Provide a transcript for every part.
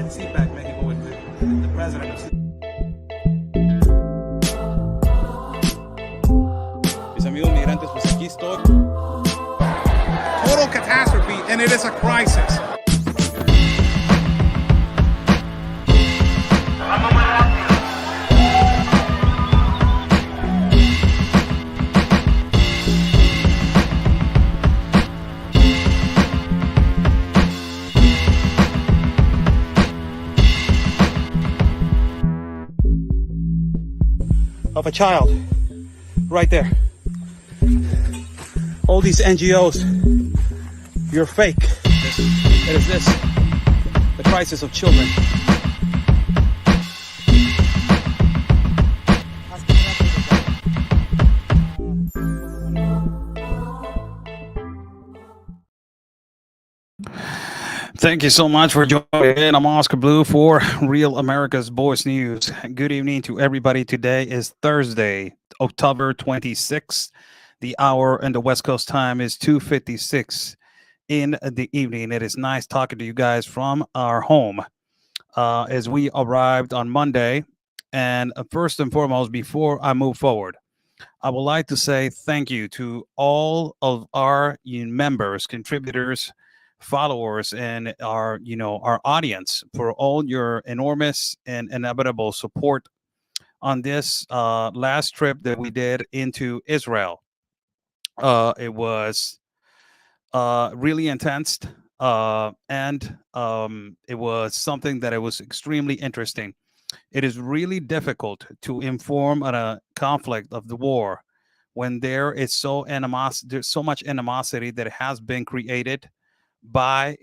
CPAC, Mexico, with the president of Mis amigos migrantes, pues aquí estoy. Total catastrophe, and it is a crisis. Of a child, right there. All these NGOs, you're fake. It is this, the crisis of children. Thank you so much for joining in. I'm Oscar Blue for Real America's Voice News. Good evening to everybody. Today is Thursday, October 26th. The hour in the West Coast time is 2:56 in the evening. It is nice talking to you guys from our home as we arrived on Monday. And first and foremost, before I move forward, I would like to say thank you to all of our members, contributors, followers, and our audience for all your enormous and inevitable support on this last trip that we did into Israel. It was really intense, and it was something that it was extremely interesting. It is really difficult to inform on a conflict of the war when there is there's so much animosity that has been created by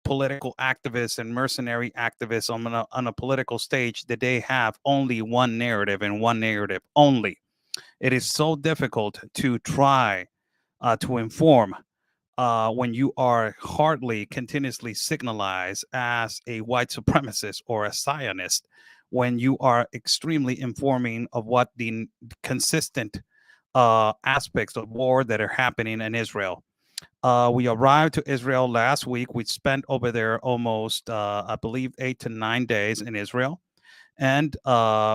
political activists and mercenary activists on a political stage, that they have only one narrative and one narrative only. It is so difficult to try to inform when you are hardly continuously signalized as a white supremacist or a Zionist, when you are extremely informing of what the consistent aspects of war that are happening in Israel. We arrived to Israel last week. We spent over there almost, I believe, 8 to 9 days in Israel. And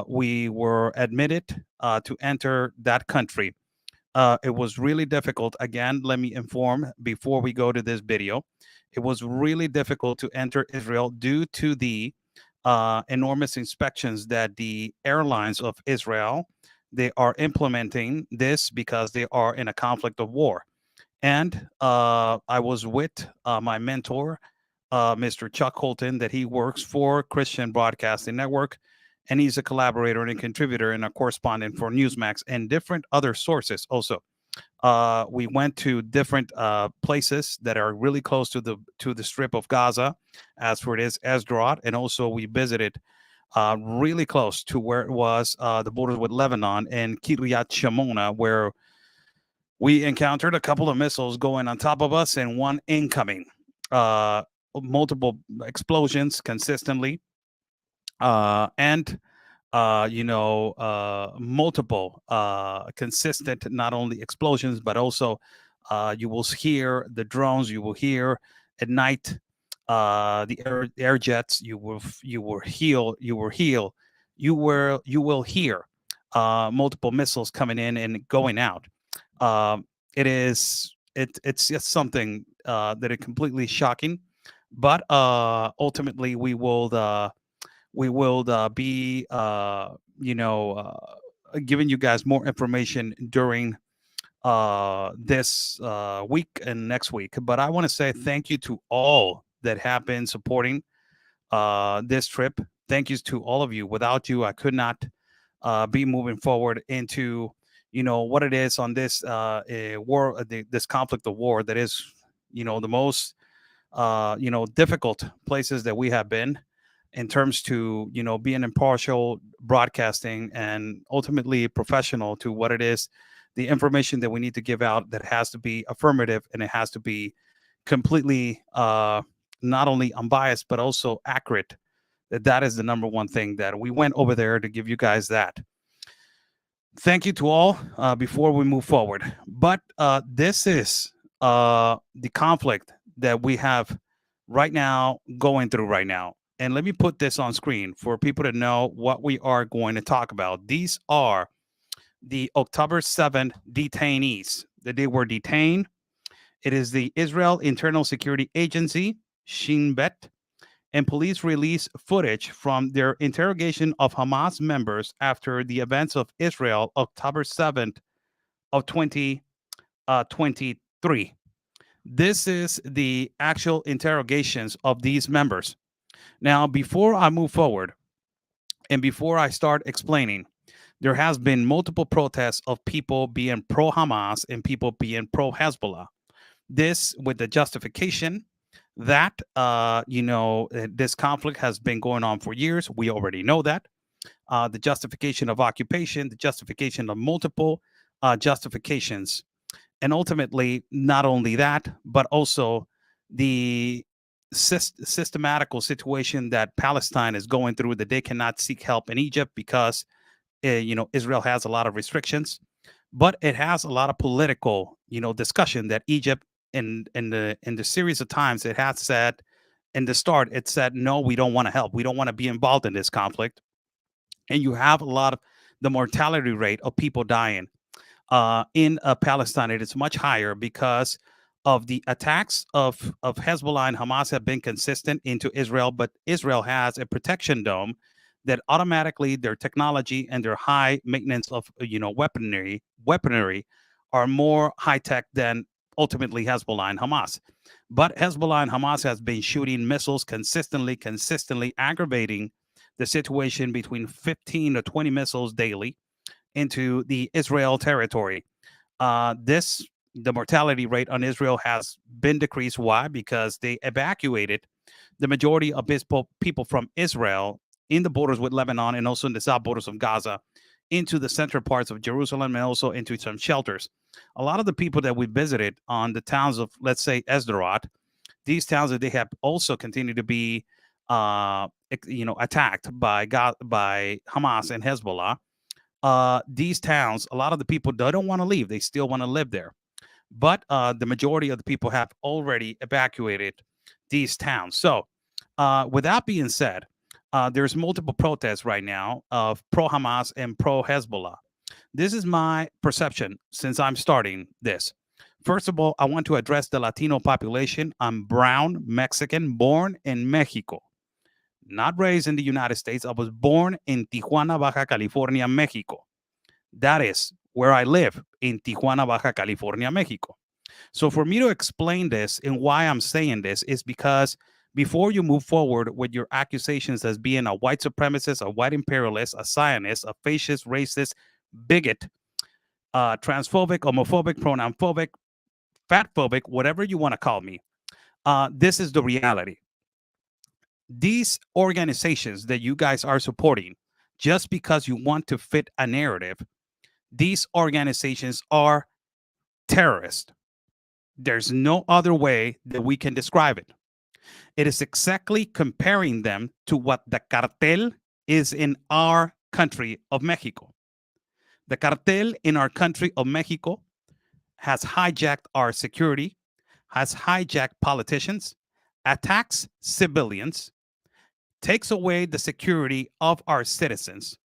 we were admitted to enter that country. It was really difficult. Again, let me inform before we go to this video. It was really difficult to enter Israel due to the enormous inspections that the airlines of Israel, they are implementing this because they are in a conflict of war. And I was with my mentor, Mr. Chuck Holton, that he works for Christian Broadcasting Network, and he's a collaborator and a contributor and a correspondent for Newsmax and different other sources also. We went to different places that are really close to the Strip of Gaza, as for it is Ashdod, and also we visited really close to where it was the border with Lebanon and Kiryat Shimona, where we encountered a couple of missiles going on top of us and one incoming. Multiple explosions consistently, and multiple consistent, not only explosions, but also you will hear the drones. You will hear at night the air jets. You will hear multiple missiles coming in and going out. It's just something that is completely shocking, but ultimately we will be giving you guys more information during this week and next week. But I want to say thank you to all that have been supporting this trip. Thank you to all of you. Without you, I could not be moving forward into what it is on this war, this conflict of war that is, the most, difficult places that we have been in terms to, being impartial, broadcasting, and ultimately professional to what it is, the information that we need to give out, that has to be affirmative and it has to be completely not only unbiased, but also accurate. That is the number one thing that we went over there to give you guys that. Thank you to all before we move forward. But this is the conflict that we have right now going through right now. and let me put this on screen for people to know what we are going to talk about. These are the October 7th detainees that they were detained. It is the Israel Internal Security Agency, Shin Bet, and police release footage from their interrogation of Hamas members after the events of Israel, October 7th of 2023. This is the actual interrogations of these members. Now, before I move forward and before I start explaining, there has been multiple protests of people being pro Hamas and people being pro Hezbollah. This with the justification that this conflict has been going on for years. We already know that. The justification of occupation, the justification of multiple justifications, and ultimately not only that, but also the systematical situation that Palestine is going through, that they cannot seek help in Egypt because Israel has a lot of restrictions, but it has a lot of political discussion that Egypt in the series of times it has said in the start, it said no, we don't want to help, we don't want to be involved in this conflict. And you have a lot of the mortality rate of people dying in Palestine. It is much higher because of the attacks of Hezbollah and Hamas have been consistent into Israel, but Israel has a protection dome that automatically their technology and their high maintenance of weaponry are more high tech than ultimately Hezbollah and Hamas. But Hezbollah and Hamas has been shooting missiles consistently aggravating the situation between 15 to 20 missiles daily into the Israel territory. The mortality rate on Israel has been decreased. Why? Because they evacuated the majority of people from Israel in the borders with Lebanon and also in the south borders of Gaza into the central parts of Jerusalem and also into some shelters. A lot of the people that we visited on the towns of, let's say, Esderot, these towns that they have also continued to be, attacked by Hamas and Hezbollah. These towns, a lot of the people, they don't want to leave. They still want to live there. But the majority of the people have already evacuated these towns. So, with that being said, there's multiple protests right now of pro Hamas and pro Hezbollah. This is my perception since I'm starting this. First of all, I want to address the Latino population. I'm brown, Mexican, born in Mexico, not raised in the United States. I was born in Tijuana, Baja California, Mexico. That is where I live, in Tijuana, Baja California, Mexico. So for me to explain this and why I'm saying this is because before you move forward with your accusations as being a white supremacist, a white imperialist, a Zionist, a fascist, racist, bigot, transphobic, homophobic, pronoun-phobic, fatphobic, whatever you want to call me, this is the reality. These organizations that you guys are supporting, just because you want to fit a narrative, these organizations are terrorist. There's no other way that we can describe it. It is exactly comparing them to what the cartel is in our country of Mexico. The cartel in our country of Mexico has hijacked our security, has hijacked politicians, attacks civilians, takes away the security of our citizens,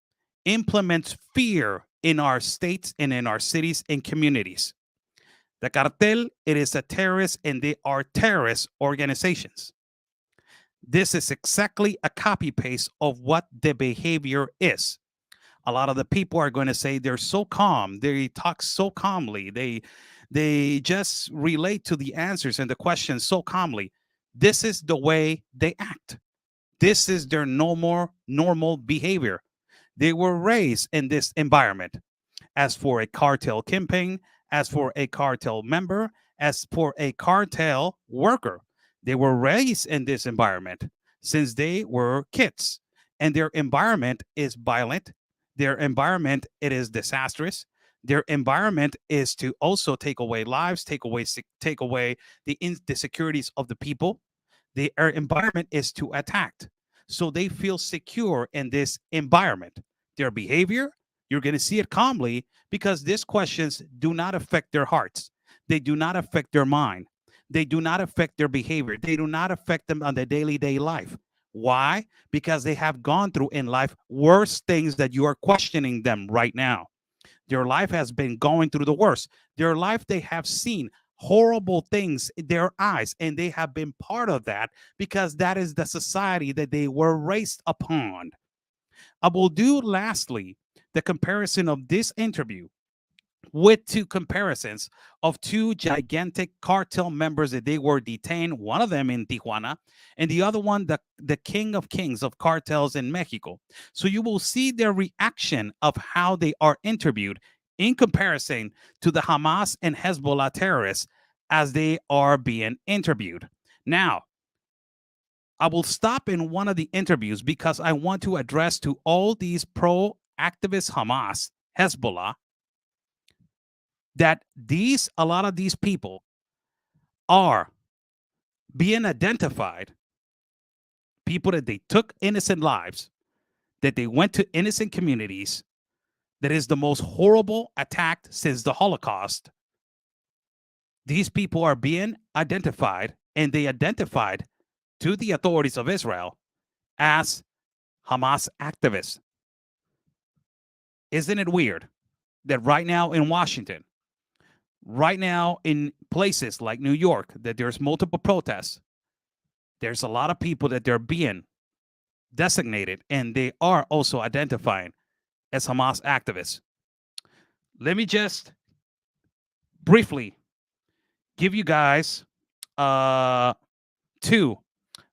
implements fear in our states and in our cities and communities. The cartel, it is a terrorist and they are terrorist organizations. This is exactly a copy paste of what the behavior is. A lot of the people are going to say they're so calm, they talk so calmly, they just relate to the answers and the questions so calmly. This is the way they act. This is their normal behavior. They were raised in this environment. As for a cartel kingpin, as for a cartel member, as for a cartel worker, they were raised in this environment since they were kids. And their environment is violent. Their environment, it is disastrous. Their environment is to also take away lives, take away the insecurities of the people. Their environment is to attack. So they feel secure in this environment. Their behavior, you're going to see it calmly because these questions do not affect their hearts. They do not affect their mind. They do not affect their behavior. They do not affect them on their daily day life. Why? Because they have gone through in life worse things that you are questioning them right now. Their life has been going through the worst. Their life, they have seen horrible things in their eyes, and they have been part of that because that is the society that they were raised upon. I will do lastly the comparison of this interview with two comparisons of two gigantic cartel members that they were detained, one of them in Tijuana, and the other one, the king of kings of cartels in Mexico. So you will see their reaction of how they are interviewed in comparison to the Hamas and Hezbollah terrorists as they are being interviewed. Now, I will stop in one of the interviews because I want to address to all these pro activist Hamas, Hezbollah, that a lot of these people are being identified, people that they took innocent lives, that they went to innocent communities, that is the most horrible attack since the Holocaust. These people are being identified, and they identified to the authorities of Israel as Hamas activists. Isn't it weird that right now in Washington, right now in places like New York, that there's multiple protests, there's a lot of people that they're being designated and they are also identifying as Hamas activists. Let me just briefly give you guys two.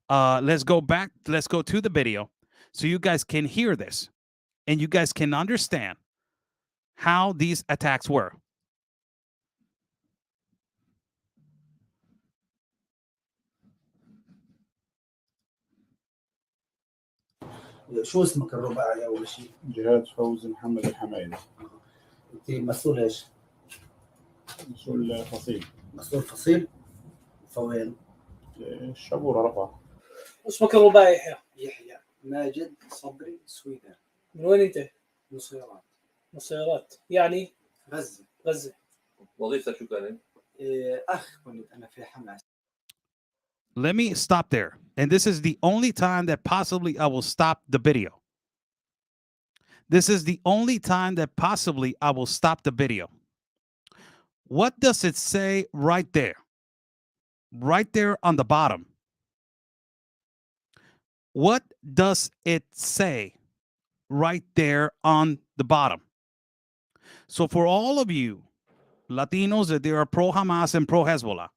Let's go to the video so you guys can hear this and you guys can understand how these attacks were. شو اسمك الرباعي اول شيء؟ جهاد فوزي محمد الحمايدي. انت مسؤول ايش؟ مسؤول فصيل. مسؤول فصيل؟ فوين؟ الشبورة رفح. اسمك الرباعي يحيى ماجد صبري سويدن. من وين انت؟ من صيرات. من صيرات يعني؟ غزة. وظيفتك شو كانت؟ اخ كنت انا في حماس. Let me stop there. And this is the only time that possibly I will stop the video. This is the only time that possibly I will stop the video. What does it say right there? Right there on the bottom. What does it say right there on the bottom? So for all of you Latinos that they are pro-Hamas and pro-Hezbollah,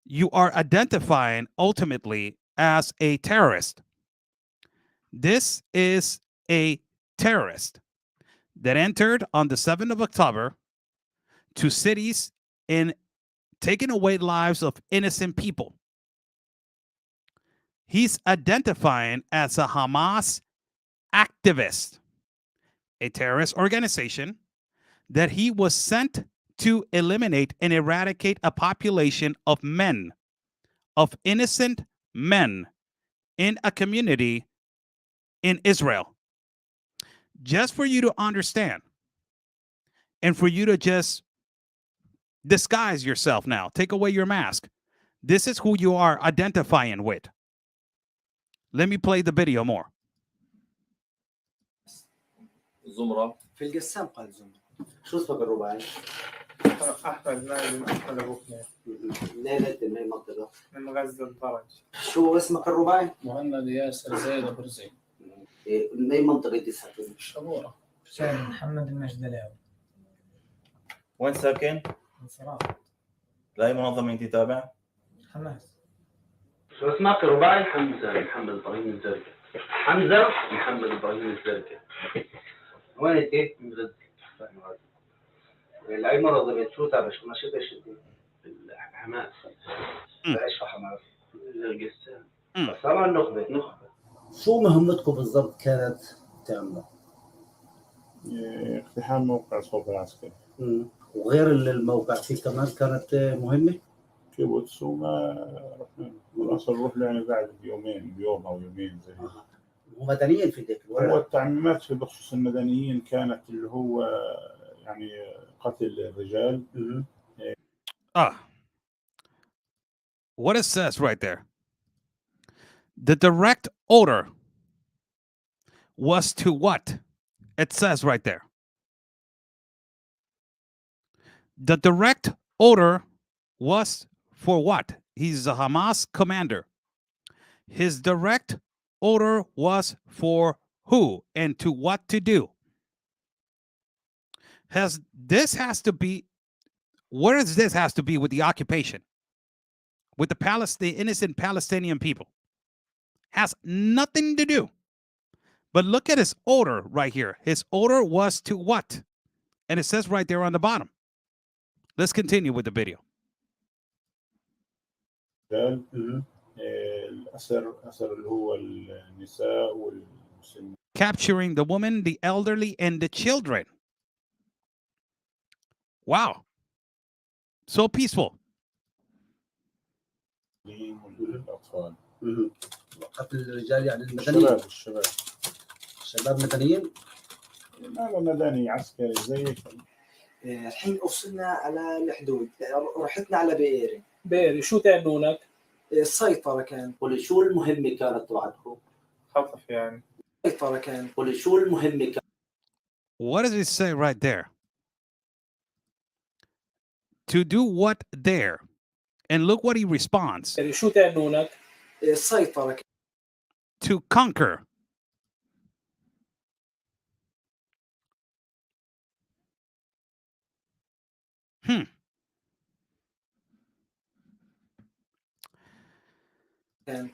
you are identifying ultimately as a terrorist. This is a terrorist that entered on the 7th of October to cities and taking away lives of innocent people. He's identifying as a Hamas activist, a terrorist organization that he was sent to eliminate and eradicate a population of men, of innocent men in a community in Israel. Just for you to understand and for you to just disguise yourself now, take away your mask. This is who you are identifying with. Let me play the video more. الزمرة في القسام قال زمرة. شو اسمك الرباعي؟ أحمد نايم أحمد أبو كنيف. منين أنت من أي منطقة؟ من غزة الفرج. شو اسمك الرباعي؟ مهند ياسر زيد برزي. من أي منطقة أنت ساكن؟ الشبورة. حسين محمد المجدلاوي. وين ساكن؟ من صراحة. لأي منظمة أنت تابع؟ حماس. شو اسمك رباعي؟ حمزة محمد إبراهيم الزرقاء. حمزة محمد إبراهيم الزرقاء. وين أنت؟ من غزة. لأي منظمة شو تابع؟ شو نشيط إيش أنت؟ حماس. إيش حماس؟ القسام. بس طبعا نخبة. شو مهمتكم بالضبط كانت تعملوا؟ اقتحام موقع صوب العسكري. وغير الموقع في كمان كانت مهمة؟ كيبوتس وما رحنا خلاص نروح يعني بعد يوم أو يومين زي ومدنيين في ذيك الوقت. هو التعميمات في بخصوص المدنيين كانت اللي هو يعني قتل الرجال. What it says right there. The direct order was to what? It says right there. The direct order was for what? He's a Hamas commander. His direct order was for who and to what to do. Has to be, where does this has to be with the occupation? With the innocent Palestinian people? Has nothing to do. But look at his order right here. His order was to what? And it says right there on the bottom. Let's continue with the video. قال الأسر اللي هو النساء والمسلمين Capturing the woman, the elderly, and the children. Wow. So peaceful. والأطفال. قتل الرجال يعني المدنيين، الشباب شباب مدنيين. هذا مدني عسكري زي الحين وصلنا على الحدود، رحتنا على بئيري. بيري شو تعملوا هناك؟ السيطرة كان. قولي شو المهمة كانت تبعتكم؟ خطف يعني. السيطرة كان. قولي شو المهمة كانت؟ What does it say right there? To do what there? And look what he responds. بيري شو تعملوا هناك؟ السيطرة كان. To conquer.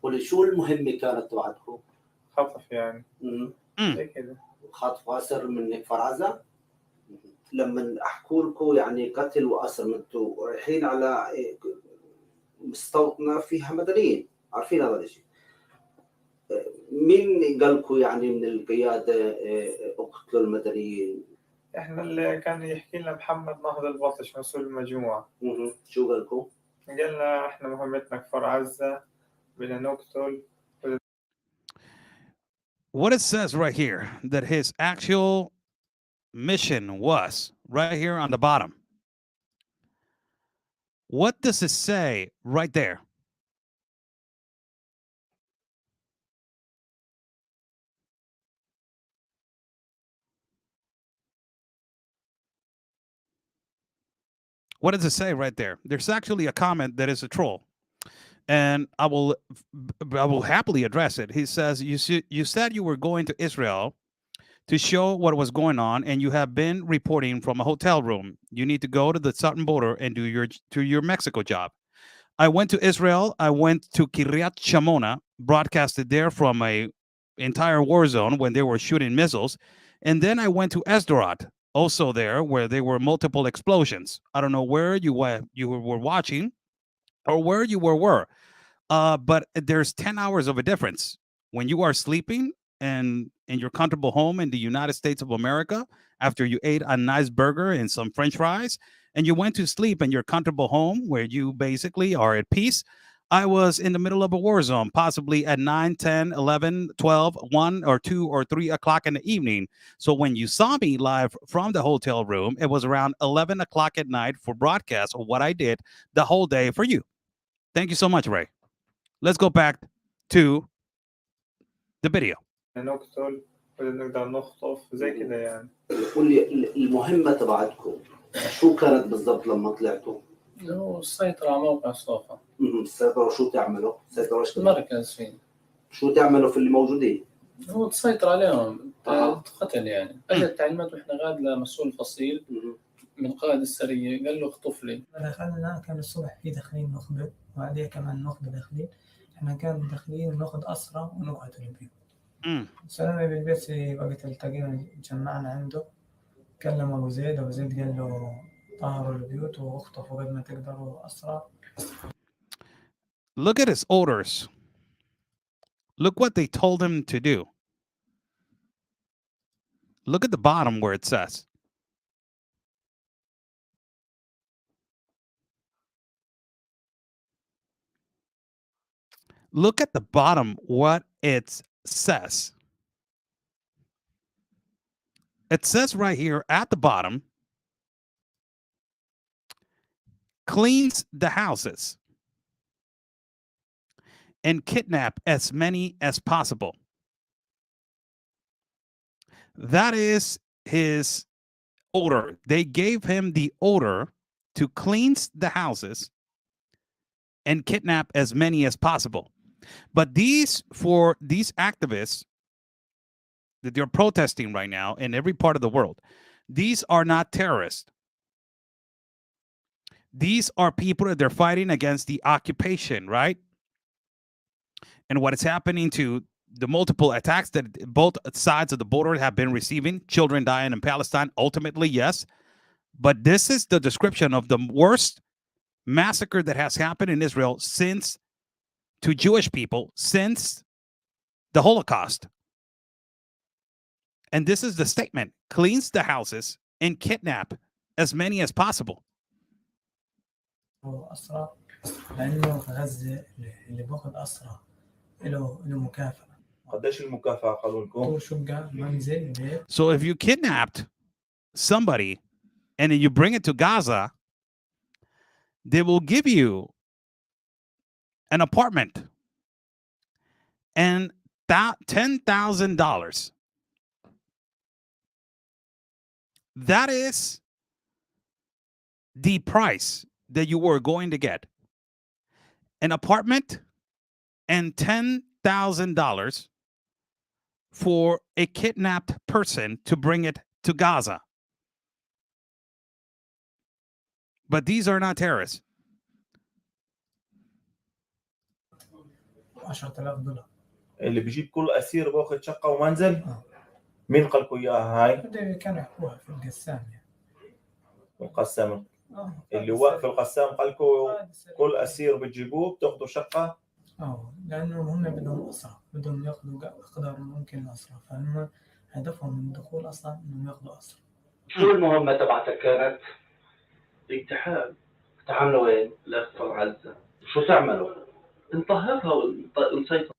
قولي شو المهمة كانت تبعتكم؟ خطف يعني. زي كده. خطف وأسر من كفر عزة؟ لما أحكوا لكم يعني قتل وأسر، من انتوا رايحين على مستوطنة فيها مدنيين، عارفين هذا الشيء. مين قال لكم يعني من القيادة اقتلوا المدنيين؟ احنا اللي كان يحكي لنا محمد نهض البطش مسؤول المجموعة. شو قال لكم؟ قالنا احنا مهمتنا كفر عزة، بدنا نقتل. What it says right here, that his actual mission was right here on the bottom. What does it say right there? What does it say right there? There's actually a comment that is a troll, and I will happily address it. He says, you said you were going to Israel to show what was going on, and you have been reporting from a hotel room. You need to go to the southern border and do your Mexico job. I went to Israel. I went to Kiryat Shmona, broadcasted there from a entire war zone when they were shooting missiles, and then I went to Esdorat, also there where there were multiple explosions. I don't know where you were watching or where you were, but there's 10 hours of a difference when you are sleeping and in your comfortable home in the United States of America after you ate a nice burger and some French fries, and you went to sleep in your comfortable home where you basically are at peace. I was in the middle of a war zone, possibly at 9, 10, 11, 12, 1 or 2 or 3 o'clock in the evening. So when you saw me live from the hotel room, it was around 11 o'clock at night for broadcast of what I did the whole day for you. Thank you so much, Ray. Let's go back to the video. نقتل بدنا نقدر نخطف زي كده يعني. قول لي المهمة تبعتكم شو كانت بالضبط لما طلعتوا؟ هو السيطرة على موقع الصوفة. السيطرة شو تعملوا؟ السيطرة ايش المركز فيه. شو تعملوا في اللي موجودين؟ هو تسيطر عليهم، قتل يعني. اجت تعليمات واحنا غاد لمسؤول فصيل من قائد السرية، قال له اخطف لي. دخلنا كان الصبح في داخلين نخبة، وبعدين كمان نخبة داخلين. احنا كان داخلين ناخذ أسرى ونقعد البيوت. سلمنا بالبيت في وقت التقينا جمعنا عنده، كلم أبو زيد قال له طهروا البيوت واخطفوا قد ما تقدروا أسرى. Look at his orders. Look what they told him to do. Look at the bottom where it says. Look at the bottom what it says. It says right here at the bottom, cleans the houses. and kidnap as many as possible. That is his order. They gave him the order to cleanse the houses and kidnap as many as possible. But for these activists that they're protesting right now in every part of the world, these are not terrorists. These are people that they're fighting against the occupation, right? And what is happening to the multiple attacks that both sides of the border have been receiving, children dying in Palestine, ultimately, yes. But this is the description of the worst massacre that has happened in Israel to Jewish people since the Holocaust. And this is the statement: cleanse the houses and kidnap as many as possible. أسرى لأنه في غزة اللي باخذ أسرى له مكافأة. قديش المكافأة قالوا لكم؟ شقة منزل بيت. So if you kidnapped somebody and then you bring it to Gaza, they will give you an apartment and $10,000. That is the price that you were going to get. An apartment and $10,000 for a kidnapped person to bring it to Gaza. But these are not terrorists. $10,000. اللي بيجيب كل أسير باخذ شقة ومنزل. مين قال لكم إياها هاي؟ كانوا يحكوها في القسام يعني. القسام. اللي واقف القسام قال لكم كل أسير بتجيبوه بتاخذوا شقة. لأنه هم بدهم أسرى، بدهم ياخذوا أقدر ممكن الأسرى، فهم هدفهم من الدخول أصلا إنهم ياخذوا أسرى. شو المهمة تبعتك كانت؟ اقتحام. اقتحمنا وين؟ لقطاع غزة. شو تعملوا؟ نطهرها ونسيطر.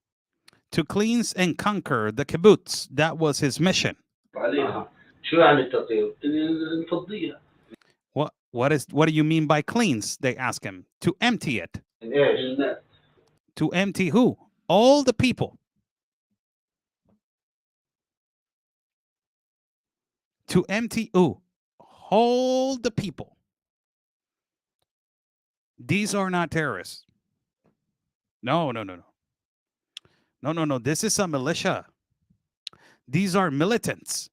To cleanse and conquer the kibbutz. That was his mission. عليها. شو يعني التطهير؟ نفضيها. What do you mean by cleanse? They ask him. To empty it. إيش؟ To empty who? All the people. To empty who? All the people. These are not terrorists. No. This is a militia. These are militants.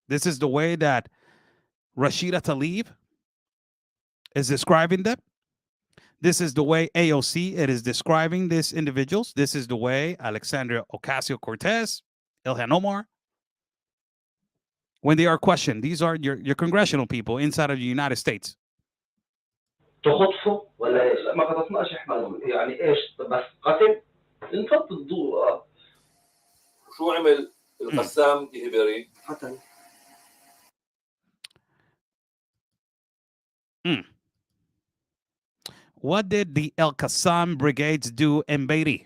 This is the way that Rashida Tlaib is describing them. This is the way AOC is describing these individuals. This is the way Alexandria Ocasio-Cortez, Ilhan Omar, when they are questioned. These are your congressional people inside of the United States. تخطفوا ولا ايش؟ لا ما خطفناش احنا يعني ايش بس قتل انفض الضوء. شو عمل القسام إهبري؟ قتل. What did the El Qassam brigades do in Beirut?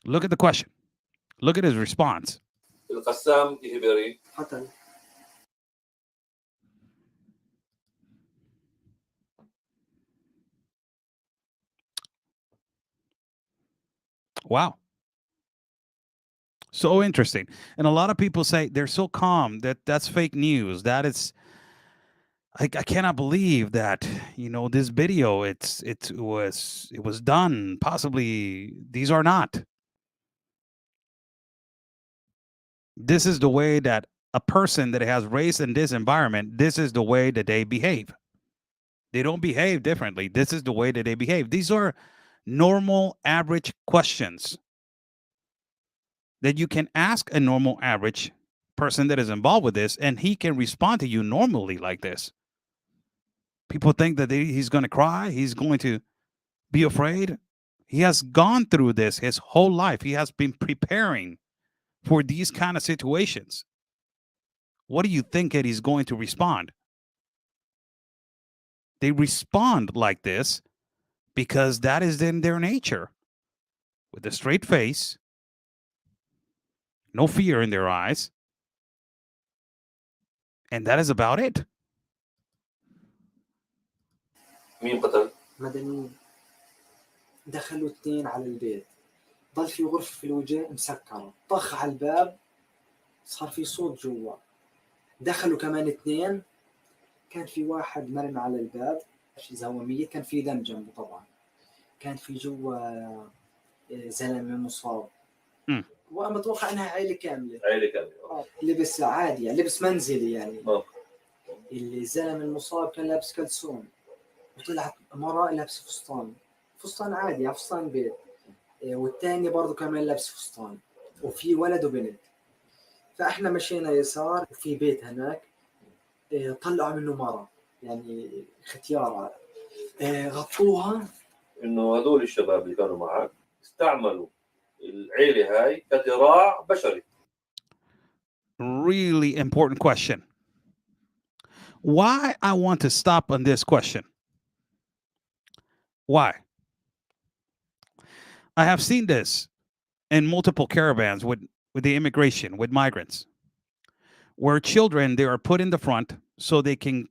Look at the question. Look at his response. القسام إهبري قتل. Wow. So interesting. And a lot of people say they're so calm that's fake news. That is, I cannot believe that, this video, it was done. Possibly these are not. This is the way that a person that has raised in this environment, this is the way that they behave. They don't behave differently. This is the way that they behave. These are normal, average questions that you can ask a normal, average person that is involved with this, and he can respond to you normally like this. People think that he's going to cry. He's going to be afraid. He has gone through this his whole life. He has been preparing for these kind of situations. What do you think that he's going to respond? They respond like this because that is in their nature. With a straight face, no fear in their eyes, and that is about it. مين قتل؟ مدنيين. دخلوا 2 على البيت، ضل في غرفة في الوجه مسكرة، طخ على الباب صار في صوت جوا، دخلوا كمان 2، كان في واحد مرن على الباب إذا هو ميت، كان في دم جنبه طبعا، كان في جوا زلمة مصاب، وأنا متوقع إنها عائلة كاملة لبس عادي يعني لبس منزلي يعني. اللي الزلمة المصاب كان لابس كلسون، وطلعت مرة لابسة فستان عادي يعني فستان بيت، والتاني برضو كمان لابس فستان، وفي ولد وبنت. فاحنا مشينا يسار وفي بيت هناك طلعوا منه مرة يعني ختيارة، غطوها. انه هذول الشباب اللي كانوا معك استعملوا العيلة هاي كذراع بشري. Really important question. Why I want to stop on this question? Why? I have seen this in multiple caravans with the immigration, with migrants, where children, they are put in the front so they can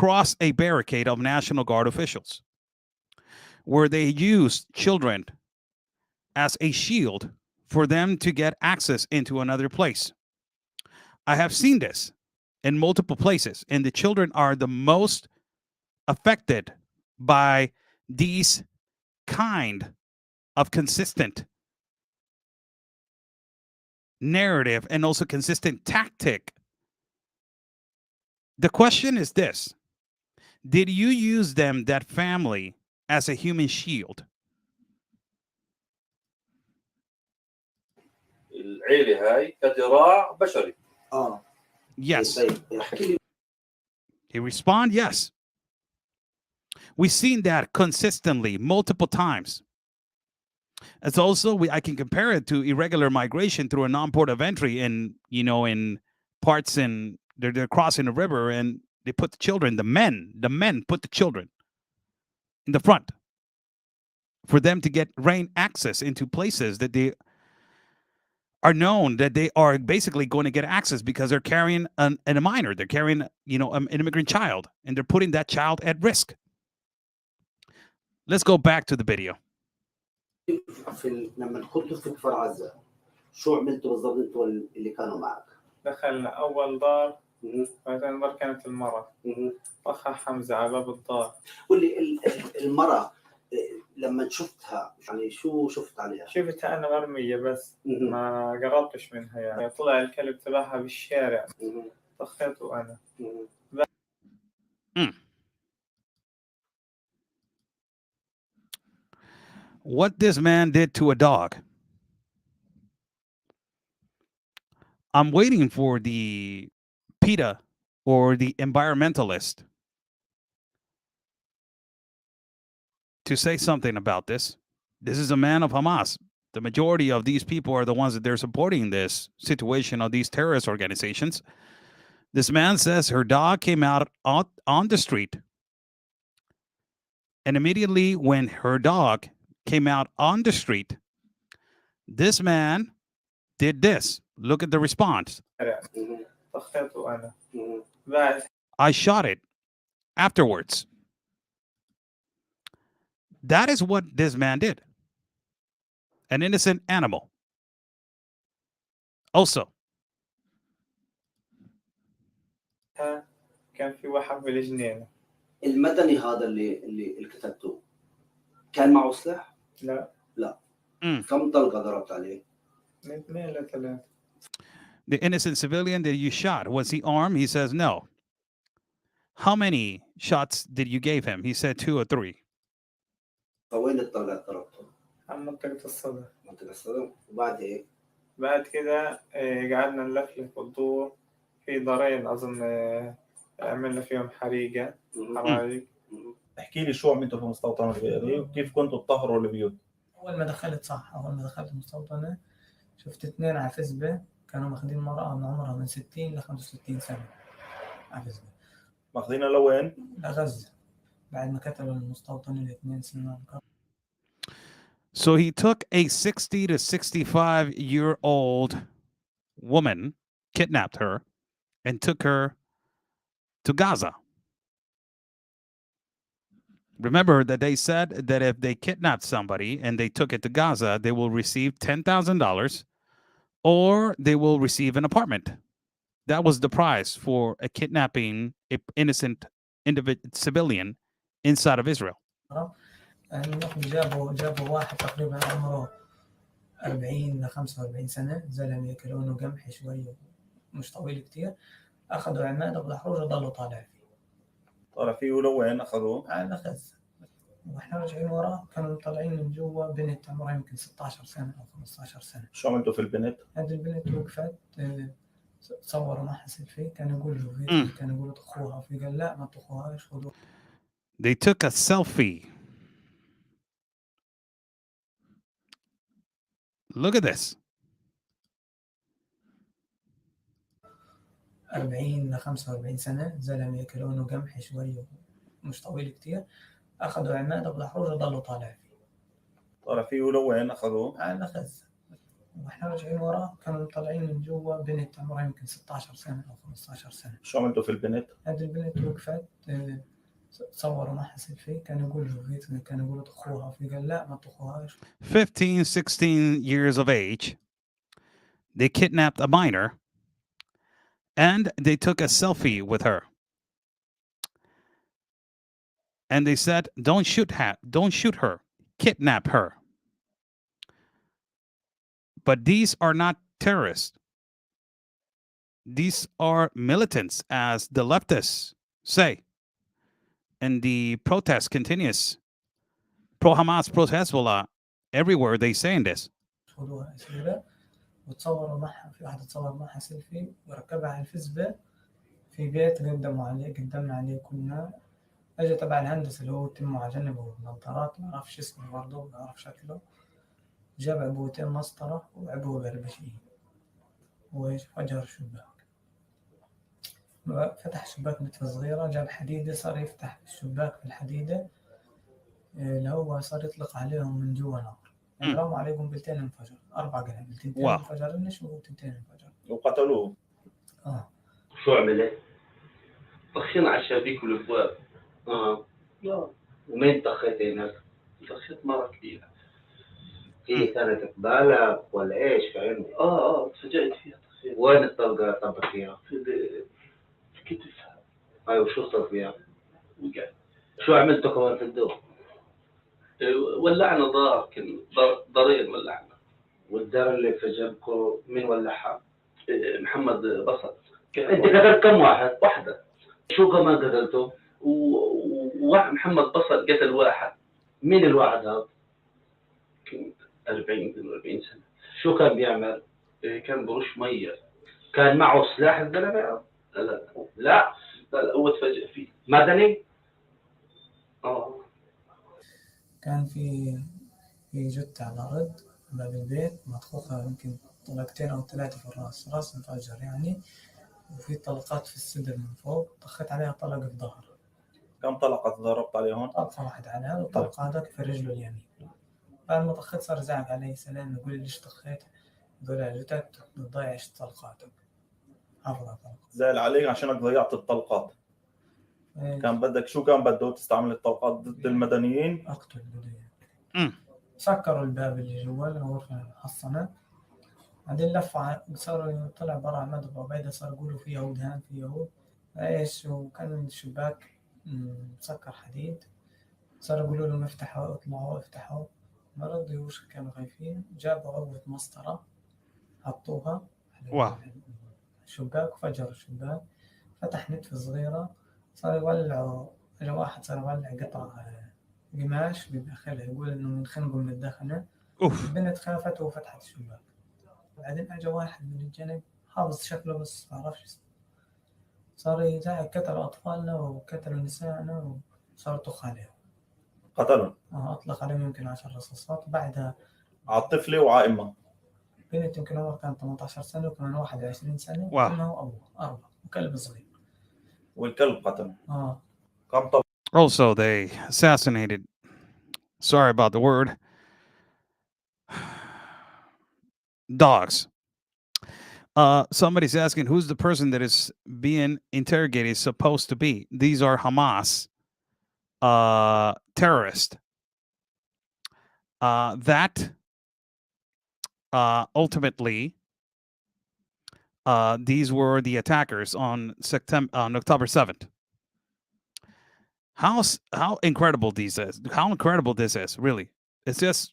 cross a barricade of National Guard officials, where they use children as a shield for them to get access into another place. I have seen this in multiple places, and the children are the most affected by these kind of consistent narrative and also consistent tactic. The question is this: did you use them, that family, as a human shield? العيلة هاي كذراع بشري. Yes. He respond, yes. We've seen that consistently multiple times. It's also, I can compare it to irregular migration through a non-port of entry in parts in, they're crossing the river and they put the children, the men put the children in the front for them to gain access into places that they are known that they are basically going to get access because they're carrying a minor, they're carrying, an immigrant child, and they're putting that child at risk. Let's go back to the video. لما كنتوا في كفر عزة شو عملتوا بالضبط انتوا اللي كانوا معك؟ دخلنا أول دار، بعدين دار كانت المرأة، طخها حمزة على باب الدار. واللي المرأة لما شفتها يعني شو شفت عليها؟ شفتها أنا مرمية بس ما قربتش منها يعني طلع الكلب تبعها بالشارع طخيته أنا. What this man did to a dog. I'm waiting for the PETA or the environmentalist to say something about this. This is a man of Hamas. The majority of these people are the ones that they're supporting this situation of these terrorist organizations. This man says her dog came out on the street. And immediately when her dog came out on the street, this man did this. Look at the response. I shot it afterwards. That is what this man did. An innocent animal. Also. كان في واحد بالجنينة. المدني هذا اللي كتبته كان معه سلاح؟ لا. كم طلقة ضربت عليه؟ 2 ل 3. The innocent civilian that you shot, was he armed? He says no. How many shots did you give him? He said 2 or 3. فوين الطلقات ضربتهم؟ على منطقة الصدر. منطقة الصدر وبعد هيك؟ بعد كده قعدنا نلفلف بالدور في دارين أظن عملنا فيهم حريقة حرايق. احكي لي شو عملتوا في مستوطنة البئري وكيف كنتوا تطهروا البيوت؟ أول ما دخلت المستوطنة شفت 2 على فزبة كانوا ماخذين مرأة من عمرها من 60 ل 65 سنة على فزبة. ماخذينها لوين؟ لغزة. بعد ما قتلوا المستوطنين 2 سنين. So he took a 60 to 65-year-old woman, kidnapped her, and took her to Gaza, Remember that they said that if they kidnapped somebody and they took it to Gaza, they will receive $10,000 or they will receive an apartment. That was the price for a kidnapping an innocent civilian inside of Israel. جابوا واحد تقريبا عمره 40 ل 45 سنة، زلمة لونه قمحي شوي مش طويل كتير. أخذوا عماد أبو الحروج وضلوا طالع فيه ولوين أخذوه؟ على غزة. واحنا راجعين وراه كانوا طالعين من جوا بنت عمرها يمكن 16 سنة أو 15 سنة. شو عملتوا في البنت؟ هذه البنت وقفت صوروا معها سيلفي، كانوا يقولوا كانوا يقولوا طخوها، في قال لا ما طخوهاش خذوها. They took a selfie. Look at this. 40 ل 45 سنة، زلمة لونه قمحي شوي مش طويل كتير. أخذوا عماد أبو الحروج وضلوا طالع فيه ولوين أخذوه؟ على غزة. واحنا راجعين وراه كانوا طالعين من جوا بنت عمرها يمكن 16 سنة أو 15 سنة. شو عملتوا في البنت؟ هذه البنت وقفت صوروا معها سيلفي، كانوا يقولوا طخوها، في قال لا ما طخوهاش. 15, 16 years of age. They kidnapped a minor and they took a selfie with her. And they said, don't shoot her, kidnap her. But these are not terrorists. These are militants, as the leftists say. And the protest continues. Pro-Hamas, pro-Hezbollah, everywhere they saying this. وتصوروا معها، في واحد تصور معها سيلفي وركبها على الفيسبوك في بيت قدمنا عليه كنا. اجى تبع الهندسة اللي هو تمه على جنبه بنظارات، ما اعرفش اسمه برضه، ما اعرف شكله. جاب عبوتين مسطرة وعبوة بربشية وايش فجر الشباك. فتح الشباك نتفة صغيرة، جاب حديدة صار يفتح الشباك بالحديدة اللي هو صار يطلق عليهم من جوا نار. يعني رموا عليه قنبلتين انفجر، 4 قنابل، 2 انفجرنش و2 انفجر وقتلوه. شو عملت؟ طخين على الشبابيك والابواب. لا. ومين طخيت هناك؟ طخيت مرة كبيرة. هي كانت قبالك ولا ايش فاهمني؟ تفاجأت فيها طخيت. وين الطلقة طبت فيها؟ في كتفها. ايوه شو صار فيها؟ وقعت. شو عملتوا كمان في الدور؟ ولعنا دار، دارين ولعنا. والدار اللي في جنبكم مين ولعها؟ محمد بصل. انت قتلت كم واحد؟ واحدة. شو كمان قتلته؟ ومحمد بصل قتل واحد. مين الواحد هذا؟ 40 سنة. شو كان بيعمل؟ كان برش مية. كان معه سلاح الزلمة؟ لا هو تفاجئ فيه. مدني؟ كان في جثة على الأرض باب البيت مطخوخة يمكن طلقتين أو 3 في الرأس، راس انفجر يعني، وفي طلقات في الصدر من فوق. طخت عليها طلقة في ظهر. كم طلقة ضربت عليهم؟ طلقة واحدة على هذا وطلقة هذاك في رجله اليمين. بعد ما طخت صار زعق عليه سلام، يقول لي ليش طخيت؟ يقول له جتك بتضيعش طلقاتك. حافظها طلقة. زعل عليك عشانك ضيعت الطلقات. كان بدك شو كان بده تستعمل الطلقات ضد المدنيين؟ أقتل بدي. سكروا الباب اللي جوا الغرفة المحصنة. بعدين لفوا صاروا طلع برا عماد أبو عبيدة، صار يقولوا في يهود هان في يهود ايش، وكان الشباك مسكر حديد. صار يقولوا لهم افتحوا اطلعوا افتحوا، ما رضيوش كانوا خايفين. جابوا عبوة مسطرة حطوها على الشباك وفجروا الشباك. فتح نتفة صغيرة صار يولعوا، اجى واحد صار يولع قطع قماش بداخلها، يقول انه من خنقه من الداخل. البنت خافت وفتحت الشباك. بعدين اجى واحد من الجنب حافظ شكله بس ما اعرفش اسمه، صار يزعق قتل اطفالنا وقتل نسائنا وصار طخ عليهم. قتلهم؟ اطلق عليهم يمكن 10 رصاصات. بعدها على الطفله وعلى امها. بنت يمكن عمرها كان 18 سنه وكمان 21 سنه. انه ابوه 4 وكلب صغير. والكلب قتله. كم طلق؟ Also, they assassinated, sorry about the word, dogs. Somebody's asking who's the person that is being interrogated is supposed to be. These are Hamas terrorist that ultimately these were the attackers on October 7th. How incredible this is! How incredible this is! Really, it's just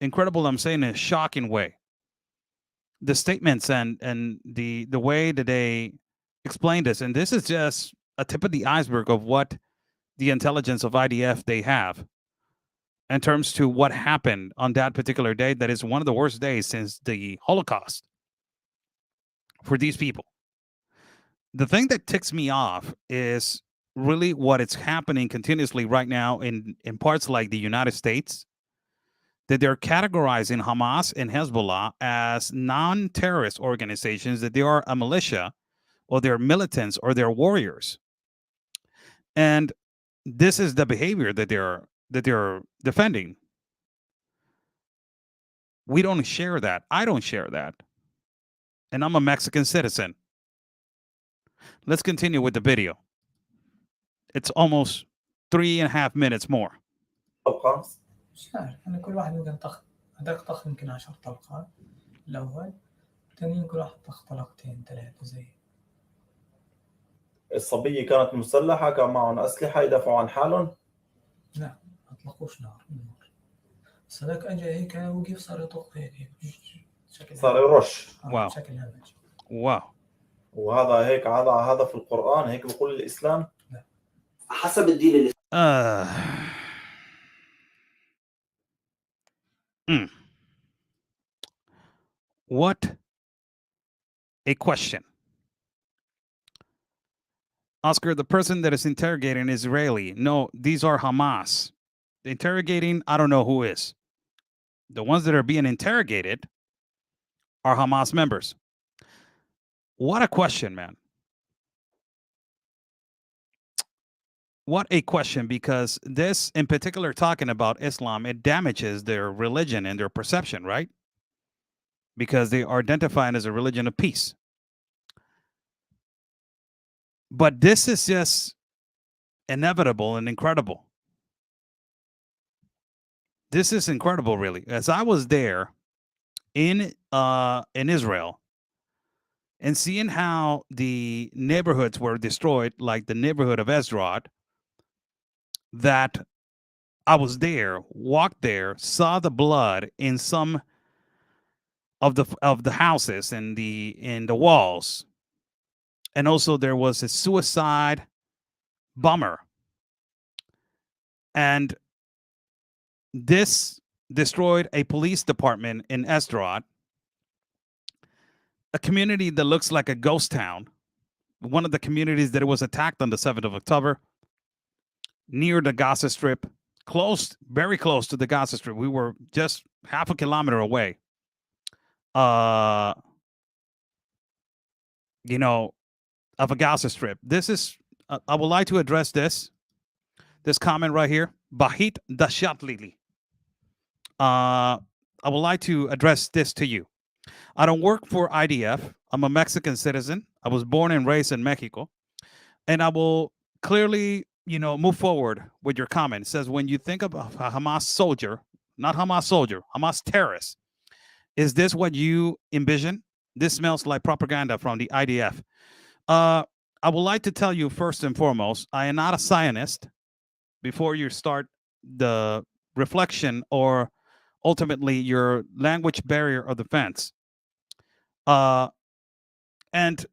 incredible. I'm saying in a shocking way. The statements and the way that they explain this, and this is just a tip of the iceberg of what the intelligence of IDF they have in terms to what happened on that particular day. That is one of the worst days since the Holocaust for these people. The thing that ticks me off is really what is happening continuously right now in parts like the United States, that they're categorizing Hamas and Hezbollah as non-terrorist organizations, that they are a militia or they're militants or they're warriors. And this is the behavior that they're defending. We don't share that. I don't share that. And I'm a Mexican citizen. Let's continue with the video. It's almost 3.5 minutes more. مش عارف أنا كل واحد يمكن طخ هداك طخ يمكن 10 طلقات الأول، الثانيين كل واحد طخ طلقتين 3 زي. الصبية كانت مسلحة، كان معهم أسلحة يدافعوا عن حالهم؟ لا ما أطلقوش نار. بس هذاك أجا هيك وقف صار يطخ هيك صار يرش. واو. بشكل همجي. واو. وهذا هيك هذا في القرآن هيك بيقول الإسلام؟ لا. حسب الدين اللي What a question. Oscar, the person that is interrogating is Israeli. No, these are Hamas. The interrogating, I don't know who is. The ones that are being interrogated are Hamas members. What a question, man. What a question, because this in particular talking about Islam, it damages their religion and their perception, right? Because they are identified as a religion of peace. But this is just inevitable and incredible. This is incredible, really. As I was there in Israel and seeing how the neighborhoods were destroyed, like the neighborhood of Esdrod, that I was there, walked there, saw the blood in some of the houses and in the walls. And also there was a suicide bomber. And this destroyed a police department in Esdrod, a community that looks like a ghost town, one of the communities that it was attacked on the 7th of October, near the Gaza Strip, close, very close to the Gaza Strip. We were just half a kilometer away. Of a Gaza Strip. This is, I would like to address this comment right here. Bahit Dashatlili. I would like to address this to you. I don't work for IDF. I'm a Mexican citizen. I was born and raised in Mexico. And I will clearly, move forward with your comment. It says, when you think of a Hamas soldier, not Hamas soldier, Hamas terrorist, is this what you envision? This smells like propaganda from the IDF. I would like to tell you first and foremost, I am not a Zionist. Before you start the reflection or ultimately your language barrier of defense. And,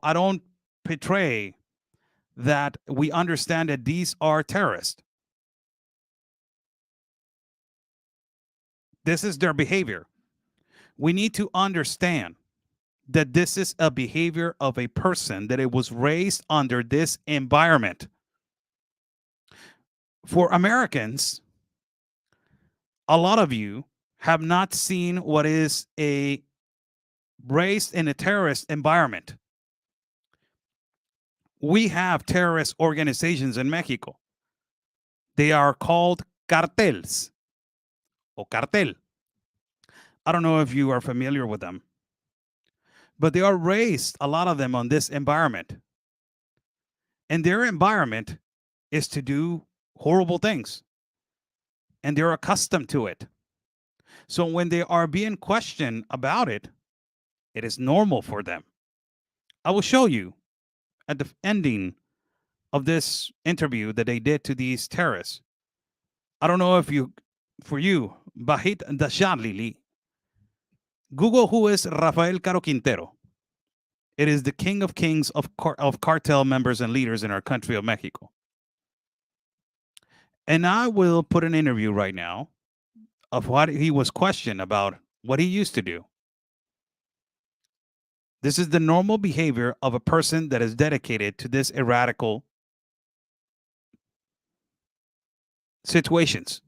I don't portray that we understand that these are terrorists. This is their behavior. We need to understand that this is a behavior of a person, that it was raised under this environment. For Americans, a lot of you have not seen what is a raised in a terrorist environment. We have terrorist organizations in Mexico. They are called cartels or cartel. I don't know if you are familiar with them, but they are raised, a lot of them, on this environment. And their environment is to do horrible things, and they're accustomed to it. So when they are being questioned about it, it is normal for them. I will show you at the ending of this interview that they did to these terrorists. I don't know if for you, Bahit Dashalili, Google who is Rafael Caro Quintero. It is the king of kings of cartel members and leaders in our country of Mexico. And I will put an interview right now of what he was questioned about what he used to do. This is the normal behavior of a person that is dedicated to this erratical situations.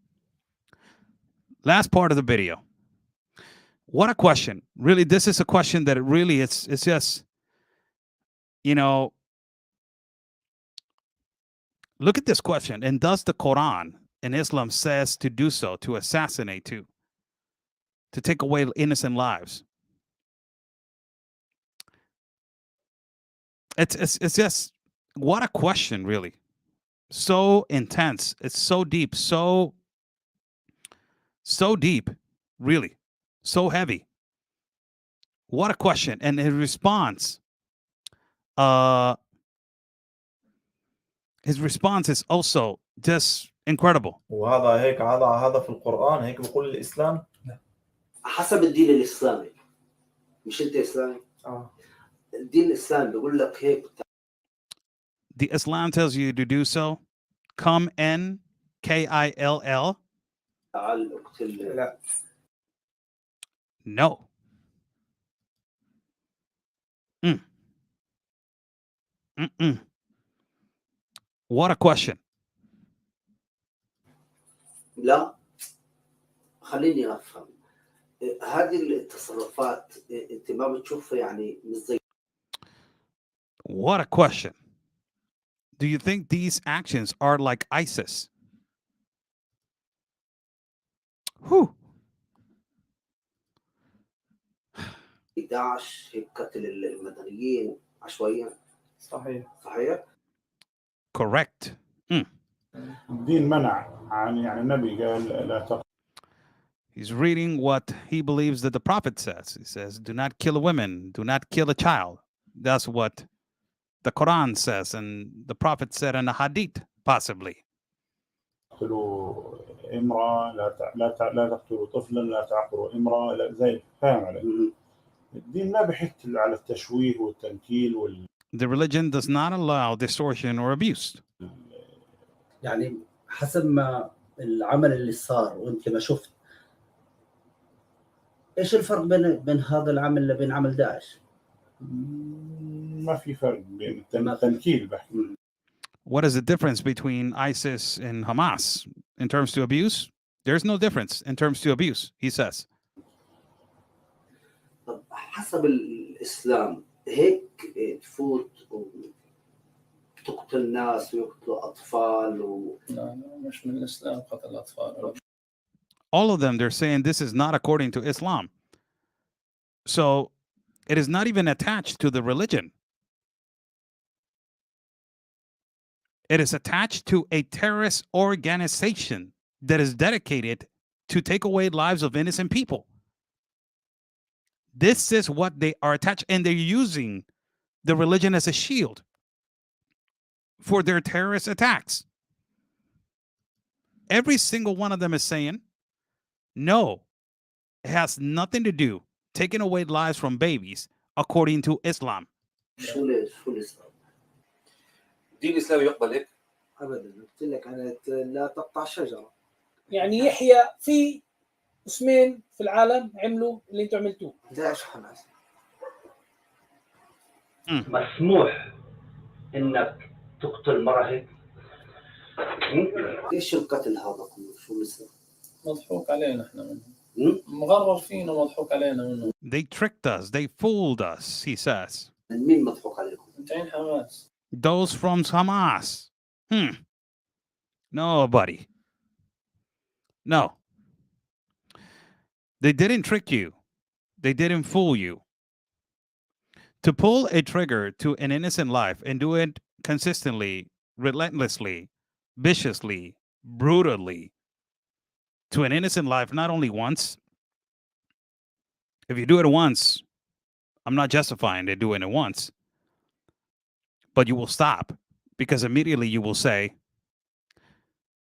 Last part of the video. What a question. Really, this is a question that really it's just, you know, look at this question. And does the Quran in Islam says to do so, to assassinate, to take away innocent lives? It's just, what a question, really. So intense. It's so deep, so deep, really, so heavy. What a question. And his response, is also just incredible. وهذا هيك هذا في القرآن هيك بيقول الإسلام. حسب الدين الإسلامي. مش أنت إسلامي؟ الدين الإسلامي بيقول لك هيك. The Islam tells you to do so. Come N Kill. No. What a question. لا خليني أفهم. هذه التصرفات أنت ما بتشوفها يعني مش زي. What a question. Do you think these actions are like ISIS? Whew. داعش هيك قتل المدنيين عشوائيا. صحيح. Correct. الدين منع عن يعني النبي قال لا تقتل. He's reading what he believes that the prophet says. He says, do not kill a woman, do not kill a child. That's what the Quran says, and the prophet said in a hadith, possibly. تقتلوا امرأة لا تقتلوا طفلا لا تعقروا امرأة لا زي فاهم علي. الدين ما بيحث على التشويه والتنكيل The religion does not allow distortion or abuse. يعني حسب ما العمل اللي صار وانت ما شفت، ايش الفرق بين هذا العمل وبين عمل داعش؟ ما في فرق بين التنكيل بحكي. What is the difference between ISIS and Hamas in terms to abuse? There's no difference in terms to abuse, he says. طب حسب الإسلام هيك تفوت وتقتل ناس ويقتلوا أطفال لا مش من الإسلام قتل الأطفال. All of them, they're saying this is not according to Islam. So it is not even attached to the religion. It is attached to a terrorist organization that is dedicated to take away lives of innocent people. This is what they are attached, and they're using the religion as a shield for their terrorist attacks. Every single one of them is saying, no, it has nothing to do taking away lives from babies according to Islam. شو الإسلام؟ الدين الإسلامي يقبل هيك؟ أبدا قلت لك أنا لا تقطع شجرة. يعني يحيى في اسمين في العالم عملوا اللي انتم عملتوه. داعش حماس. مسموح إنك تقتل مرة هيك؟ إيش القتل هذا كله؟ شو الإسلام؟ مضحوك علينا إحنا منهم. مغرر فينا ومضحوك علينا منهم. They tricked us. They fooled us, he says. مين مضحوك عليكم؟ أنتين حماس. Those from Hamas. Nobody. No. They didn't trick you. They didn't fool you. To pull a trigger to an innocent life and do it consistently, relentlessly, viciously, brutally to an innocent life, not only once. If you do it once, I'm not justifying they doing it once, but you will stop because immediately you will say,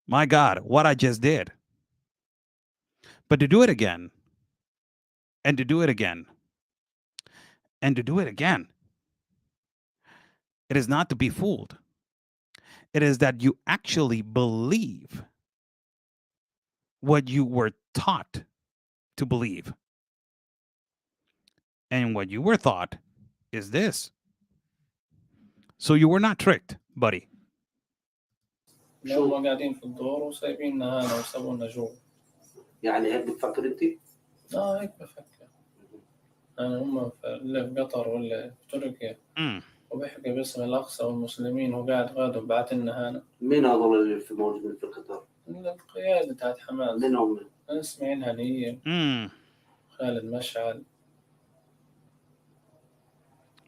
my God, what I just did. But to do it again, and to do it again, and to do it again, it is not to be fooled. It is that you actually believe what you were taught to believe. And what you were taught is this. So you were not tricked, buddy. هم قاعدين في الدور وسايبيننا هنا وسوونا جوا. يعني هيك بتفكر انت؟ هيك بفكر. أنا هم اللي في قطر ولا في تركيا وبيحكي باسم الأقصى والمسلمين وقاعد غادوا بعت لنا هنا. مين هذول اللي في موجودين في قطر؟ القيادة تاعت حماس. مين هم؟ اسماعيل هنية. خالد مشعل.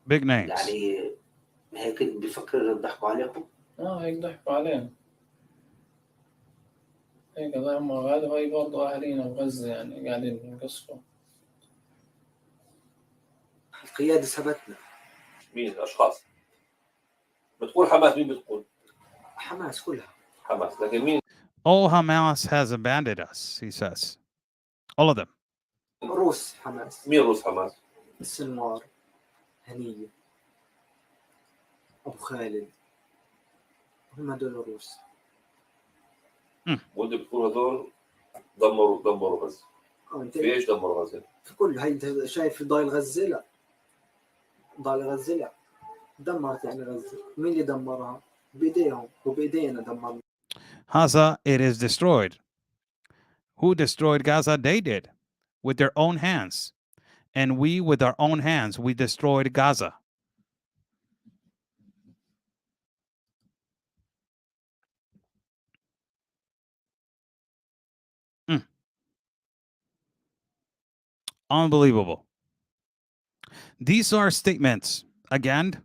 Big names. يعني هيك بفكر يضحكوا عليكم؟ هيك ضحكوا علينا. هيك هم غادوا هاي برضو أهالينا بغزة يعني قاعدين ينقصفوا. القيادة سبتنا. مين الأشخاص؟ بتقول حماس، مين بتقول؟ حماس كلها. حماس، لكن مين؟ All Hamas has abandoned us, he says. All of them. روس حماس. مين روس حماس؟ السنوار، هنية، أبو خالد، هم هدول الروس. وانت بتقول هذول دمروا غزة. في ايش دمروا غزة؟ في كل هاي انت شايف ضايل غزة؟ لا ضايل غزة لا دمرت يعني غزة. مين اللي دمرها؟ بإيديهم وبإيدينا دمرنا. Gaza, it is destroyed. Who destroyed Gaza? They did, with their own hands. And we, with our own hands, we destroyed Gaza. Unbelievable. These are statements. Again,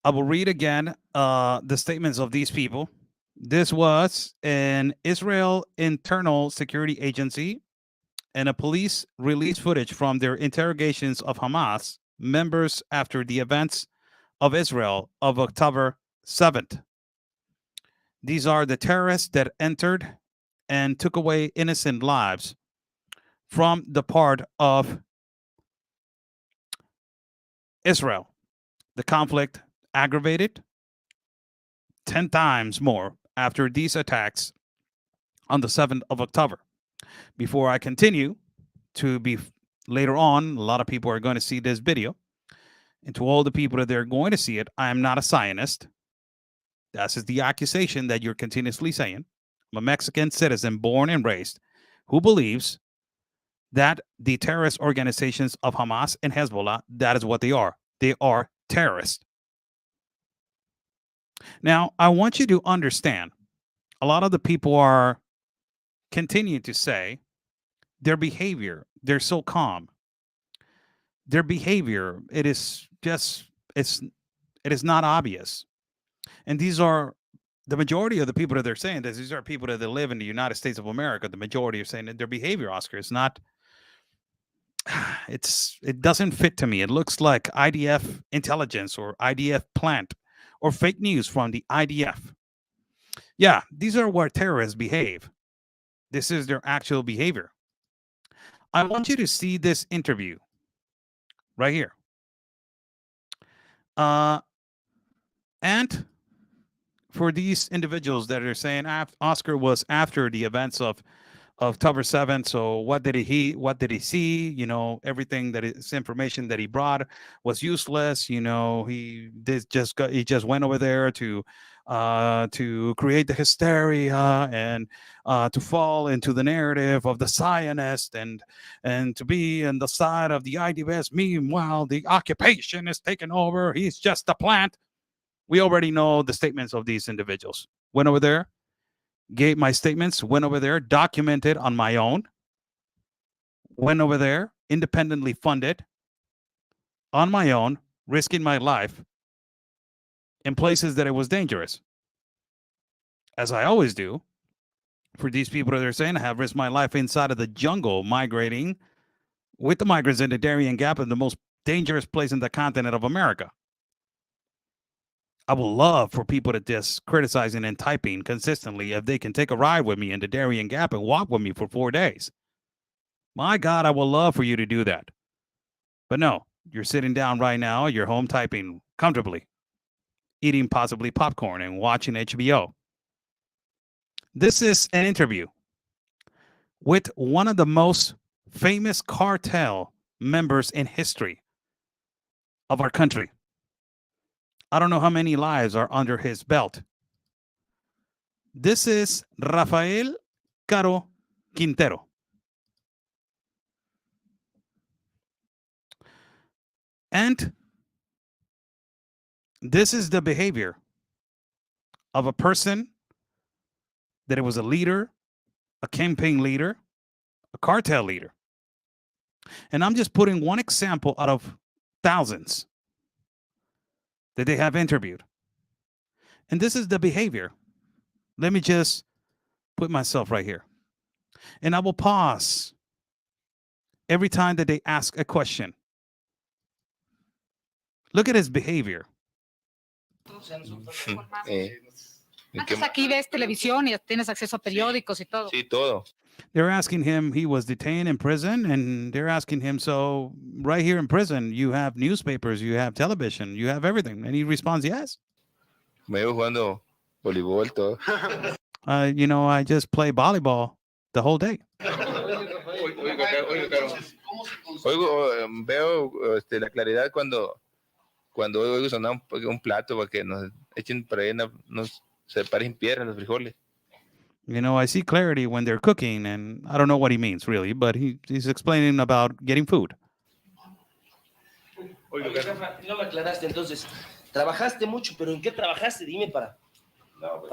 I will read again the statements of these people. This was an Israel internal security agency and a police release footage from their interrogations of Hamas members after the events of Israel of October 7th. These are the terrorists that entered and took away innocent lives from the part of Israel. The conflict aggravated 10 times more after these attacks on the 7th of October. Before I continue to be later on, a lot of people are going to see this video. And to all the people that they're going to see it, I am not a Zionist. That is the accusation that you're continuously saying. I'm a Mexican citizen born and raised who believes that the terrorist organizations of Hamas and Hezbollah, that is what they are. They are terrorists. Now, I want you to understand, a lot of the people are continuing to say their behavior, they're so calm. Their behavior, it is not obvious. And these are the majority of the people that they're saying this. These are people that live in the United States of America. The majority are saying that their behavior, Oscar, is not. It doesn't fit to me. It looks like IDF intelligence or IDF plant or fake news from the IDF. Yeah, these are where terrorists behave. This is their actual behavior. I want you to see this interview right here. And for these individuals that are saying Oscar was after the events of October 7th, so what did he see? You know, everything that is information that he brought was useless. You know, he just went over there to create the hysteria and to fall into the narrative of the Zionist and to be on the side of the IDF. Meanwhile, the occupation is taken over. He's just a plant. We already know the statements of these individuals. Went over there, gave my statements, went over there, documented on my own, went over there, independently funded, on my own, risking my life in places that it was dangerous. as I always do, for these people that are saying I have risked my life inside of the jungle migrating with the migrants in the Darien Gap, in the most dangerous place in the continent of America. I would love for people to just criticizing and typing consistently if they can take a ride with me in the Darien Gap and walk with me for 4 days. My God, I would love for you to do that. But no, you're sitting down right now, you're home typing comfortably, eating possibly popcorn and watching HBO. This is an interview with one of the most famous cartel members in history of our country. I don't know how many lives are under his belt. This is Rafael Caro Quintero. And this is the behavior of a person that it was a leader, a campaign leader, a cartel leader. And I'm just putting one example out of thousands that they have interviewed. And this is the behavior. Let me just put myself right here. And I will pause every time that they ask a question. Look at his behavior. Antes aquí ves televisión y tienes acceso a periódicos y todo. Sí, todo. They're asking him, he was detained in prison, and they're asking him, so right here in prison, you have newspapers, you have television, you have everything. And he responds, yes. Me veo jugando voleibol, todo. I just play volleyball the whole day. Veo la claridad cuando oigo sonar un plato para que nos echen por ahí, nos separen piedras los frijoles. I see clarity when they're cooking, and I don't know what he means really, but he's explaining about getting food. Oye, Rafa, no me aclaraste entonces. Trabajaste mucho, pero ¿en qué trabajaste? Dime para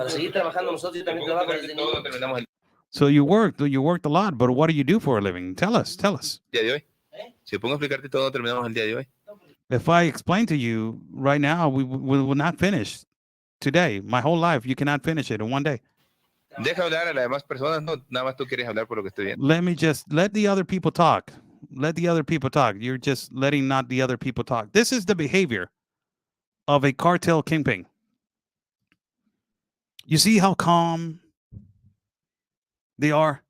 seguir trabajando nosotros. Yo también trabajo desde niño. So you worked a lot, but what do you do for a living? Tell us. Día de hoy. Si pongo a explicarte todo, terminamos el día de hoy. If I explain to you right now, we will not finish today. My whole life, you cannot finish it in one day. Deja hablar a las demás personas, no, nada más tú quieres hablar por lo que estoy viendo. Let the other people talk. Let the other people talk. You're just letting not the other people talk. This is the behavior of a cartel kingpin. You see how calm they are?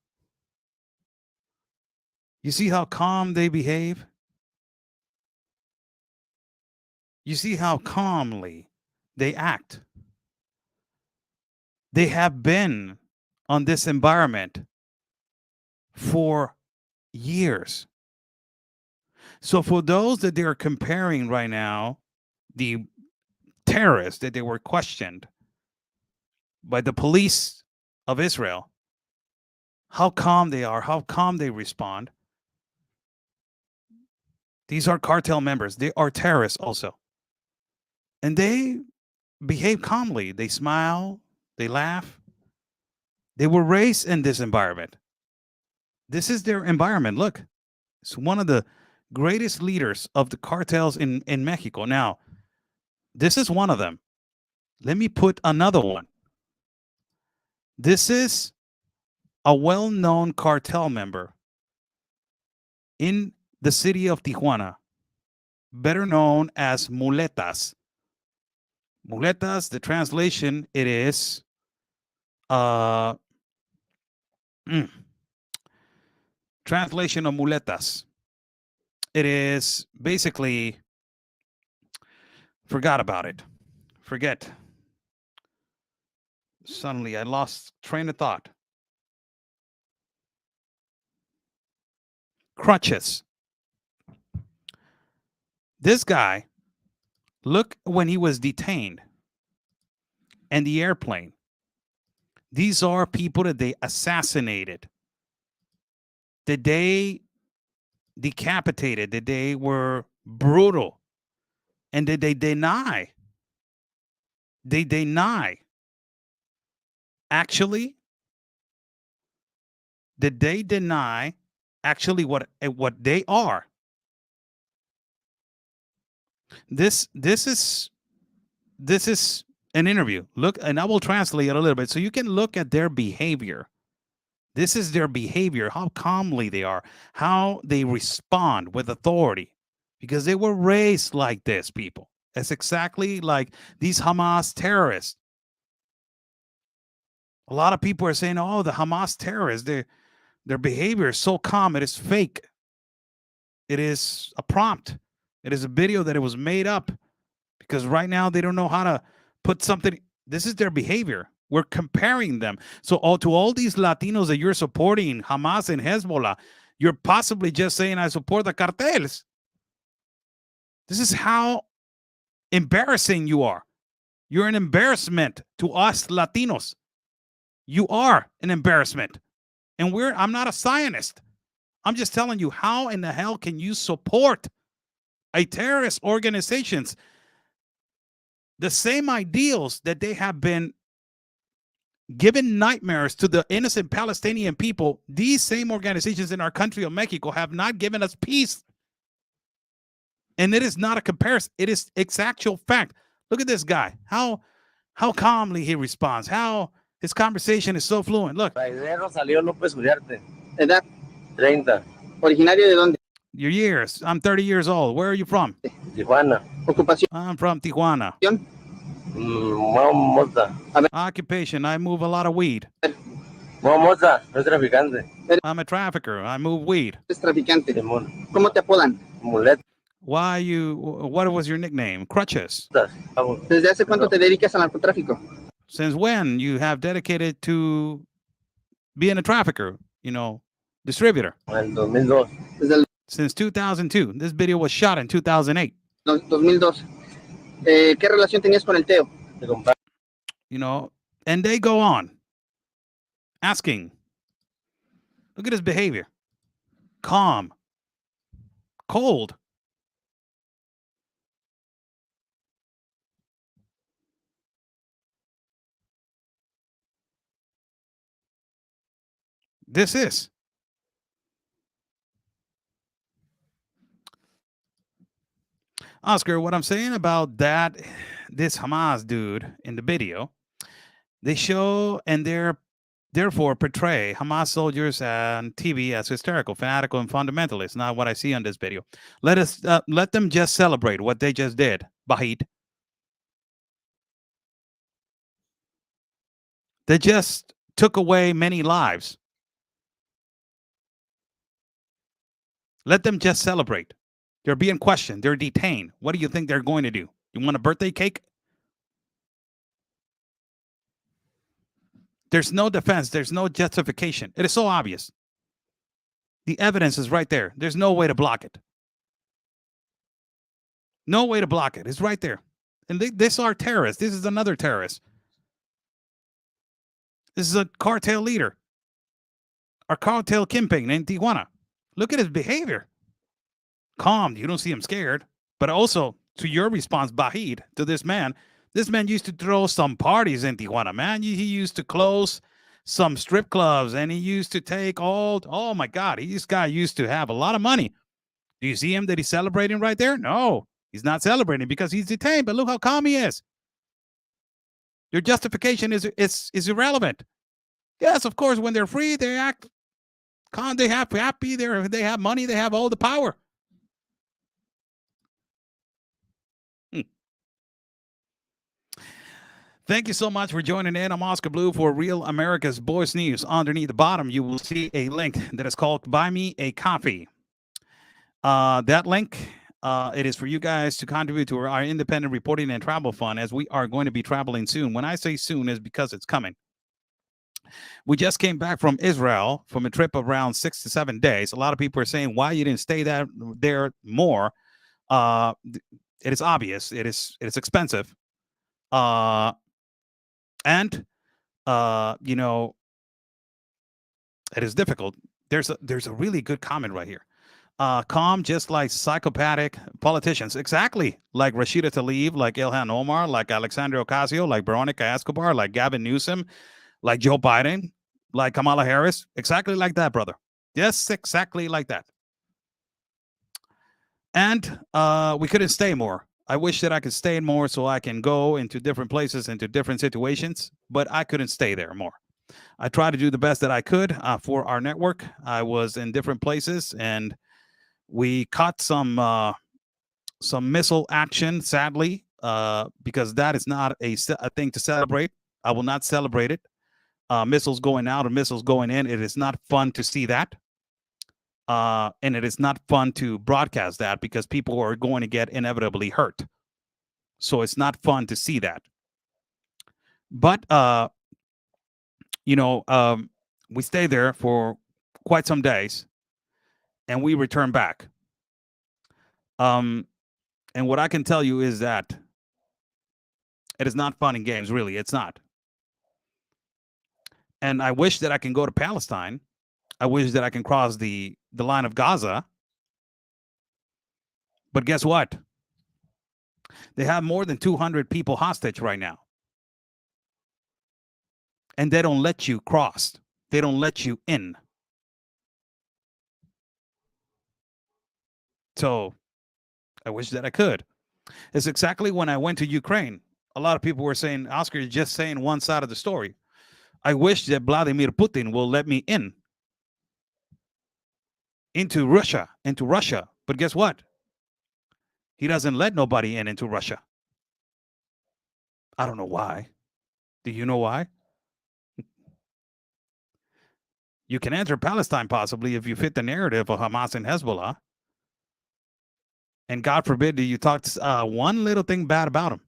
You see how calm they behave? You see how calmly they act? They have been on this environment for years. So for those that they're comparing right now, the terrorists that they were questioned by the police of Israel, how calm they are, how calm they respond. These are cartel members. They are terrorists also. And they behave calmly. They smile. They laugh. They were raised in this environment. This is their environment. Look, it's one of the greatest leaders of the cartels in Mexico. Now, this is one of them. Let me put another one. This is a well-known cartel member in the city of Tijuana, better known as Muletas. Muletas, the translation, it is translation of muletas. It is basically, forgot about it. Forget. Suddenly I lost train of thought. Crutches. This guy, look when he was detained and the airplane. These are people that they assassinated, that they decapitated, that they were brutal, and that they deny. They deny. Actually, that they deny actually what they are. This is an interview. Look, and I will translate it a little bit so you can look at their behavior. This is their behavior, how calmly they are, how they respond with authority, because they were raised like this, people. It's exactly like these Hamas terrorists. A lot of people are saying, oh, the Hamas terrorists, their behavior is so calm. It is fake. It is a prompt. It is a video that it was made up because right now they don't know how to put something. This is their behavior. We're comparing them. So to all these Latinos that you're supporting, Hamas and Hezbollah, you're possibly just saying, I support the cartels. This is how embarrassing you are. You're an embarrassment to us Latinos. You are an embarrassment. And I'm not a Zionist. I'm just telling you, how in the hell can you support a terrorist organizations, the same ideals that they have been given nightmares to the innocent Palestinian people? These same organizations in our country of Mexico have not given us peace. And it is not a comparison. It's actual fact. Look at this guy. How calmly he responds. How his conversation is so fluent. Look. Edad 30. ¿Originario de dónde? Your years. I'm 30 years old. Where are you from? Tijuana. Ocupación. I'm from Tijuana. Moza. Occupation. I move a lot of weed. Moza. Soy traficante. I'm a trafficker. I move weed. Es traficante. ¿Cómo te apodan? Mulet. What was your nickname? Crutches. ¿Desde hace cuánto te dedicas al narcotráfico? Since when you have dedicated to being a trafficker, distributor? En 2002. Since 2002. This video was shot in 2008. 2002. ¿Qué relación tenías con el Teo? And they go on asking. Look at his behavior. Calm. Cold. This is. Oscar, what I'm saying about this Hamas dude in the video, they show and therefore portray Hamas soldiers on TV as hysterical, fanatical, and fundamentalist. Not what I see on this video. Let them just celebrate what they just did. Bahid. They just took away many lives. Let them just celebrate. They're being questioned. They're detained. What do you think they're going to do? You want a birthday cake? There's no defense. There's no justification. It is so obvious. The evidence is right there. There's no way to block it. No way to block it. It's right there. And these are terrorists. This is another terrorist. This is a cartel leader. Our cartel kingpin in Tijuana. Look at his behavior. Calm. You don't see him scared. But also, to your response, Bahid, to this man used to throw some parties in Tijuana, man. He used to close some strip clubs, and he used to take oh my God, this guy used to have a lot of money. Do you see him that he's celebrating right there? No, he's not celebrating because he's detained, but look how calm he is. Your justification is irrelevant. Yes, of course, when they're free, they act calm, they have happy, they have money, they have all the power. Thank you so much for joining in. I'm Oscar Blue for Real America's Voice News. Underneath the bottom, you will see a link that is called Buy Me a Coffee. That link, it is for you guys to contribute to our independent reporting and travel fund, as we are going to be traveling soon. When I say soon, is because it's coming. We just came back from Israel from a trip of around 6 to 7 days. A lot of people are saying why you didn't stay there more. It is obvious. It is expensive. And it is difficult. There's a really good comment right here. Calm, just like psychopathic politicians, exactly like Rashida Tlaib, like Ilhan Omar, like Alexandria Ocasio, like Veronica Escobar, like Gavin Newsom, like Joe Biden, like Kamala Harris, exactly like that, brother. Yes, exactly like that. And we couldn't stay more. I wish that I could stay more so I can go into different places, into different situations, but I couldn't stay there more. I tried to do the best that I could for our network. I was in different places, and we caught some missile action, sadly, because that is not a thing to celebrate. I will not celebrate it. Missiles going out or missiles going in. It is not fun to see that. And it is not fun to broadcast that because people are going to get inevitably hurt. So it's not fun to see that. But, we stayed there for quite some days and we returned back. And what I can tell you is that it is not fun in games, really. It's not. And I wish that I can go to Palestine. I wish that I can cross the line of Gaza. But guess what? They have more than 200 people hostage right now. And they don't let you cross. They don't let you in. So I wish that I could. It's exactly when I went to Ukraine. A lot of people were saying, Oscar, you're just saying one side of the story. I wish that Vladimir Putin will let me in into Russia. But guess what? He doesn't let nobody into Russia. I don't know why. Do you know why? You can enter Palestine possibly if you fit the narrative of Hamas and Hezbollah. And God forbid that you talk one little thing bad about him.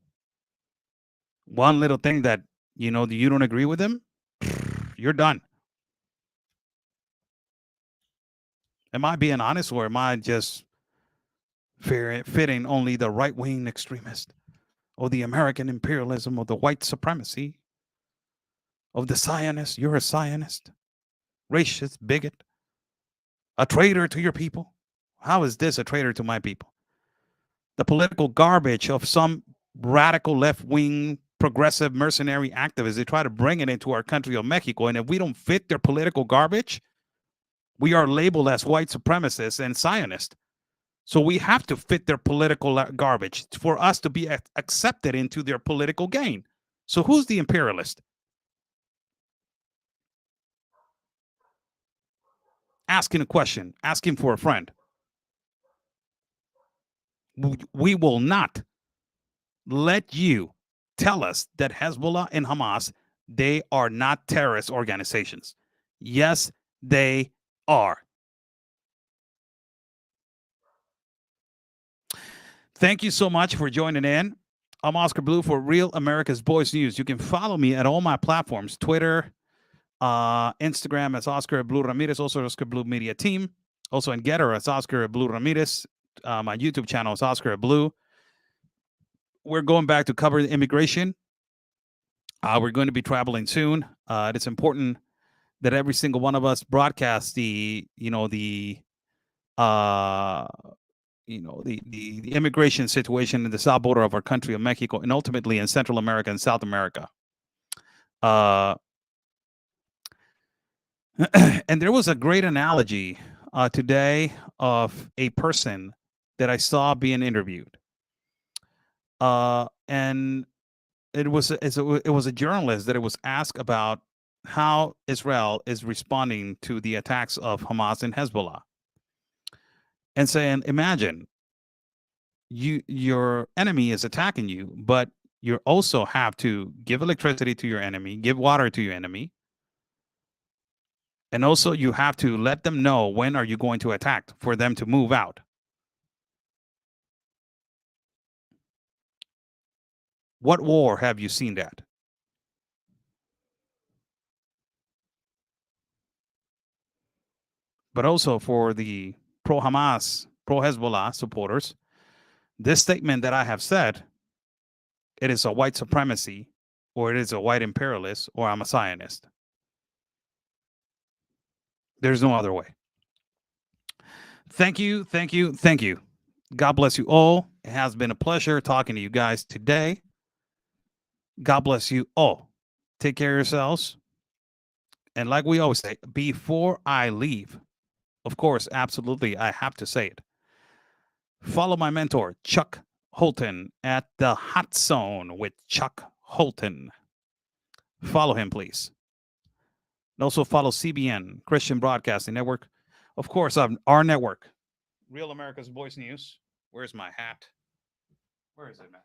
One little thing that, you don't agree with him, you're done. Am I being honest, or am I just fitting only the right-wing extremist, or the American imperialism, or the white supremacy, of the Zionist? You're a Zionist, racist, bigot, a traitor to your people. How is this a traitor to my people? The political garbage of some radical left-wing progressive mercenary activists, they try to bring it into our country of Mexico, and if we don't fit their political garbage, we are labeled as white supremacists and Zionists. So we have to fit their political garbage for us to be accepted into their political gain. So who's the imperialist? Asking a question, asking for a friend. We will not let you tell us that Hezbollah and Hamas, they are not terrorist organizations. Yes, they are. Thank you so much for joining in. I'm Oscar Blue for Real America's Voice News. You can follow me at all my platforms, Twitter, Instagram as Oscar Blue Ramirez, also Oscar Blue Media Team. Also in Getter as Oscar Blue Ramirez. My YouTube channel is Oscar Blue. We're going back to cover the immigration. We're going to be traveling soon. It's important that every single one of us broadcast the immigration situation in the south border of our country of Mexico, and ultimately in Central America and South America. And there was a great analogy today of a person that I saw being interviewed. And it was a journalist that it was asked about how Israel is responding to the attacks of Hamas and Hezbollah. And saying, imagine your enemy is attacking you, but you also have to give electricity to your enemy, give water to your enemy. And also you have to let them know when are you going to attack for them to move out. What war have you seen that? But also for the pro-Hamas, pro-Hezbollah supporters, this statement that I have said, it is a white supremacy, or it is a white imperialist, or I'm a Zionist. There's no other way. Thank you, thank you, thank you. God bless you all. It has been a pleasure talking to you guys today. God bless you all. Take care of yourselves. And like we always say, before I leave, of course, absolutely, I have to say it. Follow my mentor, Chuck Holton at the Hot Zone with Chuck Holton. Follow him, please. And also follow CBN, Christian Broadcasting Network. Of course, our network, Real America's Voice News. Where's my hat? Where is it, man?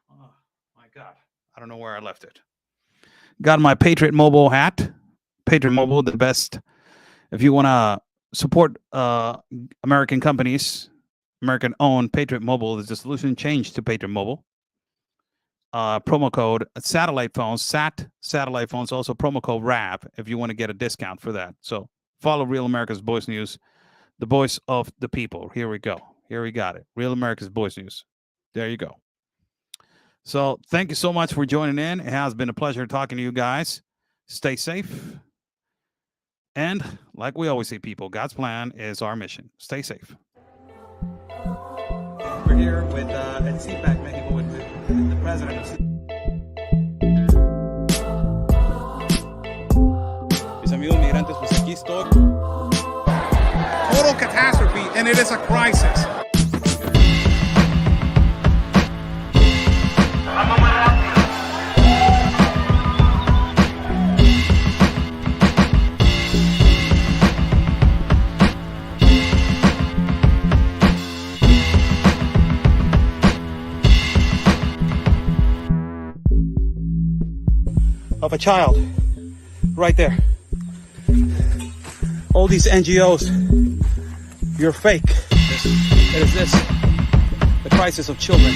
Oh, my God. I don't know where I left it. Got my Patriot Mobile hat. Patriot Mobile, the best. If you want to support American companies, American-owned, Patriot Mobile is the solution. Change to Patriot Mobile. Promo code satellite phones, satellite phones, also promo code RAP if you want to get a discount for that. So follow Real America's Voice News, the voice of the people. Here we go. Here we got it. Real America's Voice News. There you go. So thank you so much for joining in. It has been a pleasure talking to you guys. Stay safe. And like we always say, people, God's plan is our mission. Stay safe. We're here with at CPAC Mexico with the president of Mis amigos migrantes, pues aquí estoy. Total catastrophe, and it is a crisis. Of a child right there. All these NGOs, you're fake. It is this, the crisis of children.